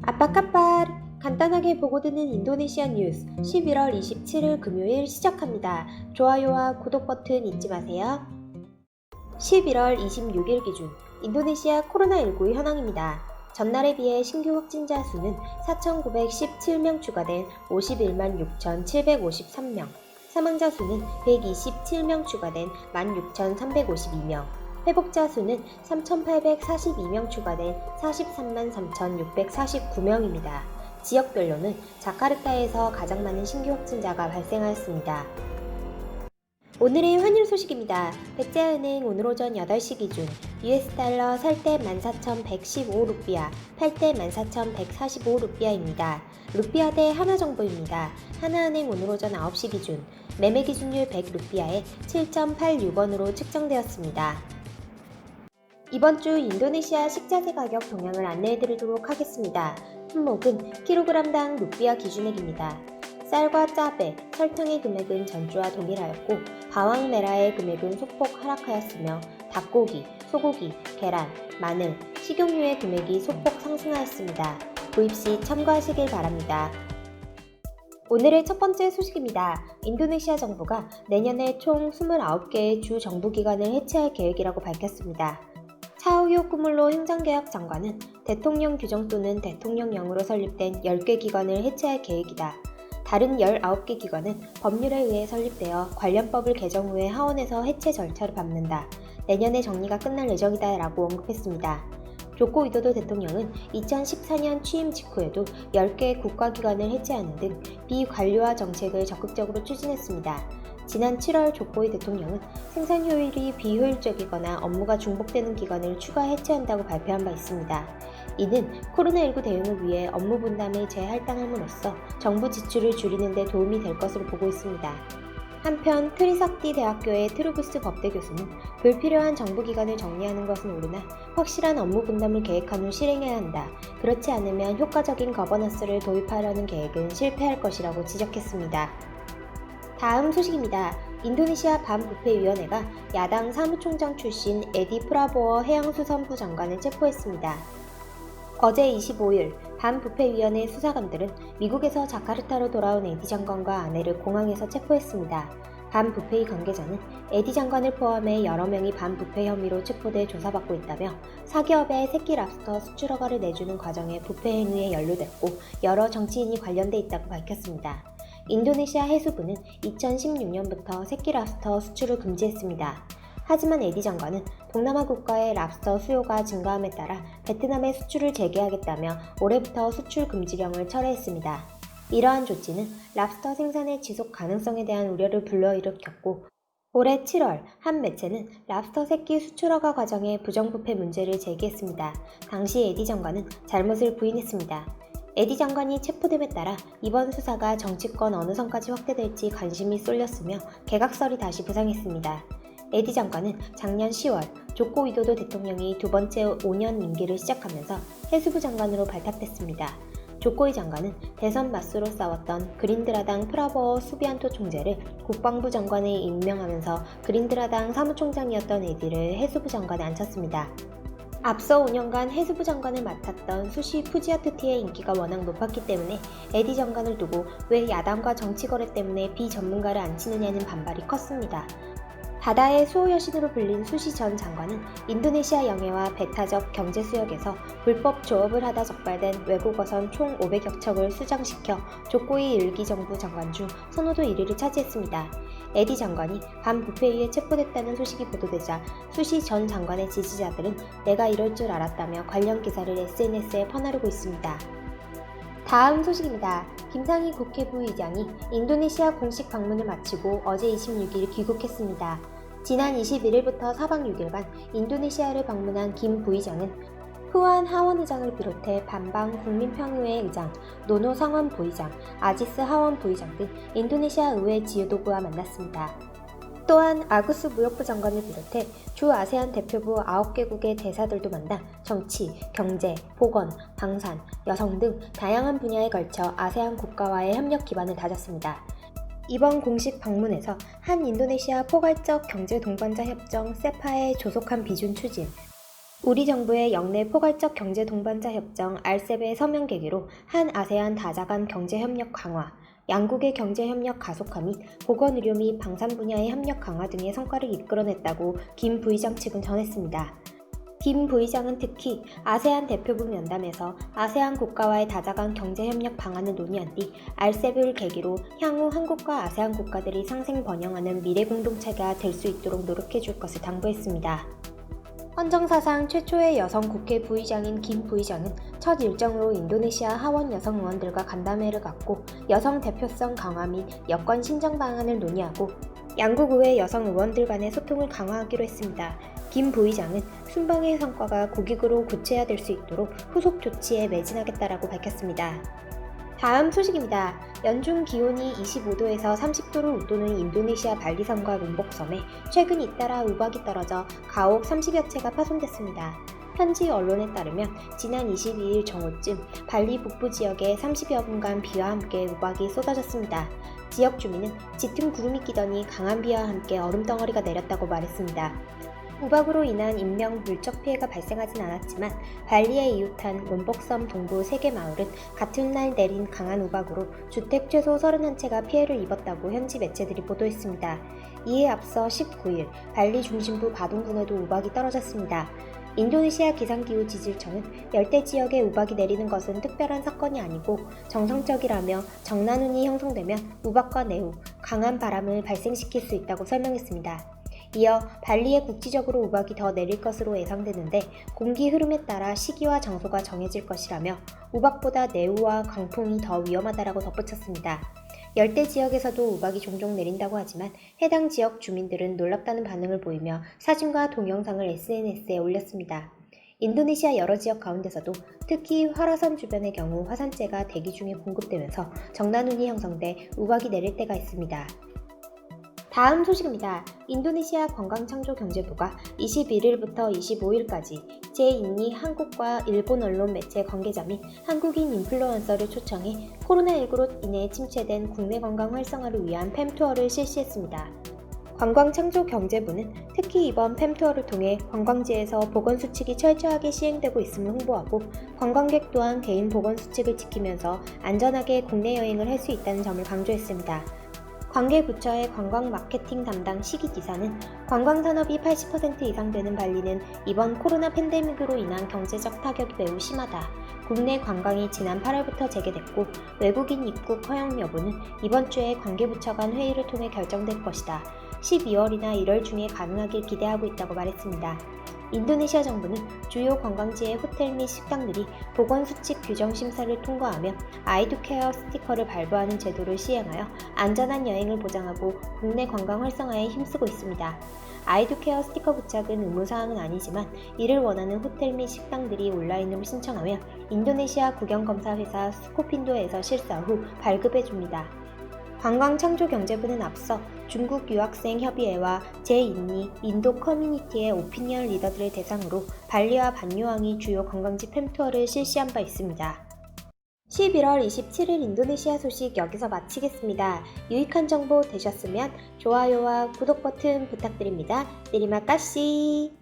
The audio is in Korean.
아빠까빨! 간단하게 보고 듣는 인도네시아 뉴스 11월 27일 금요일 시작합니다. 좋아요와 구독 버튼 잊지 마세요. 11월 26일 기준 인도네시아 코로나19 현황입니다. 전날에 비해 신규 확진자 수는 4,917명 추가된 51만 6,753명, 사망자 수는 127명 추가된 16,352명, 회복자 수는 3,842명 추가된 43만 3,649명입니다. 지역별로는 자카르타에서 가장 많은 신규 확진자가 발생하였습니다. 오늘의 환율 소식입니다. 백제은행 오늘 오전 8시 기준 US 달러 살 때 14,115루피아, 팔 때 14,145루피아입니다. 루피아 대 하나 정보입니다. 하나은행 오늘 오전 9시 기준 매매 기준율 100루피아에 7.86원으로 측정되었습니다. 이번 주 인도네시아 식자재 가격 동향을 안내해드리도록 하겠습니다. 품목은 킬로그램당 루피아 기준액입니다. 쌀과 짜배, 설탕의 금액은 전주와 동일하였고 바왕메라의 금액은 소폭 하락하였으며 닭고기, 소고기, 계란, 마늘, 식용유의 금액이 소폭 상승하였습니다. 구입 시 참고하시길 바랍니다. 오늘의 첫 번째 소식입니다. 인도네시아 정부가 내년에 총 29개의 주 정부기관을 해체할 계획이라고 밝혔습니다. 차우요 꾸물로 행정개혁 장관은 대통령 규정 또는 대통령령으로 설립된 10개 기관을 해체할 계획이다. 다른 19개 기관은 법률에 의해 설립되어 관련법을 개정 후에 하원에서 해체 절차를 밟는다. 내년에 정리가 끝날 예정이다 라고 언급했습니다. 조코 위도도 대통령은 2014년 취임 직후에도 10개의 국가기관을 해체하는 등 비관료화 정책을 적극적으로 추진했습니다. 지난 7월 조코이 대통령은 생산 효율이 비효율적이거나 업무가 중복되는 기관을 추가 해체한다고 발표한 바 있습니다. 이는 코로나19 대응을 위해 업무 분담을 재할당함으로써 정부 지출을 줄이는 데 도움이 될 것으로 보고 있습니다. 한편 트리삭티 대학교의 트루부스 법대 교수는 불필요한 정부기관을 정리하는 것은 옳으나 확실한 업무 분담을 계획한 후 실행해야 한다. 그렇지 않으면 효과적인 거버넌스를 도입하려는 계획은 실패할 것이라고 지적했습니다. 다음 소식입니다. 인도네시아 반부패위원회가 야당 사무총장 출신 에디 프라보어 해양수산부 장관을 체포했습니다. 어제 25일 반부패위원회 수사관들은 미국에서 자카르타로 돌아온 에디 장관과 아내를 공항에서 체포했습니다. 반부패위 관계자는 에디 장관을 포함해 여러 명이 반부패 혐의로 체포돼 조사받고 있다며 사기업에 새끼 랍스터 수출 허가를 내주는 과정에 부패 행위에 연루됐고 여러 정치인이 관련돼 있다고 밝혔습니다. 인도네시아 해수부는 2016년부터 새끼 랍스터 수출을 금지했습니다. 하지만 에디 장관은 동남아 국가의 랍스터 수요가 증가함에 따라 베트남에 수출을 재개하겠다며 올해부터 수출 금지령을 철회했습니다. 이러한 조치는 랍스터 생산의 지속 가능성에 대한 우려를 불러일으켰고 올해 7월 한 매체는 랍스터 새끼 수출 허가 과정의 부정부패 문제를 제기했습니다. 당시 에디 장관은 잘못을 부인했습니다. 에디 장관이 체포됨에 따라 이번 수사가 정치권 어느 선까지 확대될지 관심이 쏠렸으며 개각설이 다시 부상했습니다. 에디 장관은 작년 10월 조코 위도도 대통령이 두 번째 5년 임기를 시작하면서 해수부 장관으로 발탁됐습니다. 조코이 장관은 대선 맞수로 싸웠던 그린드라당 프라보어 수비안토 총재를 국방부 장관에 임명하면서 그린드라당 사무총장이었던 에디를 해수부 장관에 앉혔습니다. 앞서 5년간 해수부 장관을 맡았던 수시 푸지아투티의 인기가 워낙 높았기 때문에 에디 장관을 두고 왜 야당과 정치거래 때문에 비전문가를 앉히느냐는 반발이 컸습니다. 바다의 수호 여신으로 불린 수시 전 장관은 인도네시아 영해와 배타적 경제 수역에서 불법 조업을 하다 적발된 외국어선 총 500여 척을 수장시켜 조코이 일기 정부 장관 중 선호도 1위를 차지했습니다. 에디 장관이 반부패위에 체포됐다는 소식이 보도되자 수시 전 장관의 지지자들은 내가 이럴 줄 알았다며 관련 기사를 SNS에 퍼나르고 있습니다. 다음 소식입니다. 김상희 국회 부의장이 인도네시아 공식 방문을 마치고 어제 26일 귀국했습니다. 지난 21일부터 4박 6일간 인도네시아를 방문한 김 부의장은 후안 하원 의장을 비롯해 반방 국민평의회 의장, 노노 상원 부의장, 아지스 하원 부의장 등 인도네시아 의회 지도부와 만났습니다. 또한 아구스 무역부 장관을 비롯해 주 아세안 대표부 9개국의 대사들도 만나 정치, 경제, 보건, 방산, 여성 등 다양한 분야에 걸쳐 아세안 국가와의 협력 기반을 다졌습니다. 이번 공식 방문에서 한 인도네시아 포괄적 경제 동반자 협정 세파의 조속한 비준 추진, 우리 정부의 역내 포괄적 경제 동반자 협정 RCEP의 서명 계기로 한 아세안 다자간 경제협력 강화, 양국의 경제협력 가속화 및 보건의료 및 방산 분야의 협력 강화 등의 성과를 이끌어냈다고 김 부의장 측은 전했습니다. 김 부의장은 특히 아세안 대표부 면담에서 아세안 국가와의 다자간 경제협력 방안을 논의한 뒤 RCEP을 계기로 향후 한국과 아세안 국가들이 상생 번영하는 미래 공동체가 될 수 있도록 노력해 줄 것을 당부했습니다. 헌정사상 최초의 여성 국회 부의장인 김 부의장은 첫 일정으로 인도네시아 하원 여성 의원들과 간담회를 갖고 여성 대표성 강화 및 여권 신정 방안을 논의하고 양국 의회 여성 의원들 간의 소통을 강화하기로 했습니다. 김 부의장은 순방의 성과가 국익으로 구체화될 수 있도록 후속 조치에 매진하겠다라고 밝혔습니다. 다음 소식입니다. 연중 기온이 25도에서 30도를 웃도는 인도네시아 발리섬과 롬복섬에 최근 잇따라 우박이 떨어져 가옥 30여 채가 파손됐습니다. 현지 언론에 따르면 지난 22일 정오쯤 발리 북부 지역에 30여 분간 비와 함께 우박이 쏟아졌습니다. 지역 주민은 짙은 구름이 끼더니 강한 비와 함께 얼음덩어리가 내렸다고 말했습니다. 우박으로 인한 인명, 물적 피해가 발생하진 않았지만 발리에 이웃한 롬복섬 동부 3개 마을은 같은 날 내린 강한 우박으로 주택 최소 31채가 피해를 입었다고 현지 매체들이 보도했습니다. 이에 앞서 19일 발리 중심부 바둥군에도 우박이 떨어졌습니다. 인도네시아 기상기후지질청은 열대 지역에 우박이 내리는 것은 특별한 사건이 아니고 정상적이라며 정난운이 형성되면 우박과 내후, 강한 바람을 발생시킬 수 있다고 설명했습니다. 이어 발리에 국지적으로 우박이 더 내릴 것으로 예상되는데 공기 흐름에 따라 시기와 장소가 정해질 것이라며 우박보다 내우와 강풍이 더 위험하다라고 덧붙였습니다. 열대 지역에서도 우박이 종종 내린다고 하지만 해당 지역 주민들은 놀랍다는 반응을 보이며 사진과 동영상을 SNS에 올렸습니다. 인도네시아 여러 지역 가운데서도 특히 활화산 주변의 경우 화산재가 대기 중에 공급되면서 정난운이 형성돼 우박이 내릴 때가 있습니다. 다음 소식입니다. 인도네시아 관광창조경제부가 21일부터 25일까지 제2니 한국과 일본 언론 매체 관계자 및 한국인 인플루언서를 초청해 코로나19로 인해 침체된 국내 관광 활성화를 위한 팸투어를 실시했습니다. 관광창조경제부는 특히 이번 팸투어를 통해 관광지에서 보건수칙이 철저하게 시행되고 있음을 홍보하고 관광객 또한 개인 보건수칙을 지키면서 안전하게 국내 여행을 할 수 있다는 점을 강조했습니다. 관계부처의 관광 마케팅 담당 시기기사는 관광산업이 80% 이상 되는 발리는 이번 코로나 팬데믹으로 인한 경제적 타격이 매우 심하다. 국내 관광이 지난 8월부터 재개됐고 외국인 입국 허용 여부는 이번 주에 관계부처 간 회의를 통해 결정될 것이다. 12월이나 1월 중에 가능하길 기대하고 있다고 말했습니다. 인도네시아 정부는 주요 관광지의 호텔 및 식당들이 보건수칙 규정 심사를 통과하며 아이두케어 스티커를 발부하는 제도를 시행하여 안전한 여행을 보장하고 국내 관광 활성화에 힘쓰고 있습니다. 아이두케어 스티커 부착은 의무사항은 아니지만 이를 원하는 호텔 및 식당들이 온라인으로 신청하며 인도네시아 국영검사 회사 스코핀도에서 실사 후 발급해줍니다. 관광창조경제부는 앞서 중국 유학생협의회와 제2니 인도 커뮤니티의 오피니언 리더들을 대상으로 발리와 반유왕이 주요 관광지 팸투어를 실시한 바 있습니다. 11월 27일 인도네시아 소식 여기서 마치겠습니다. 유익한 정보 되셨으면 좋아요와 구독 버튼 부탁드립니다. 내리마까시!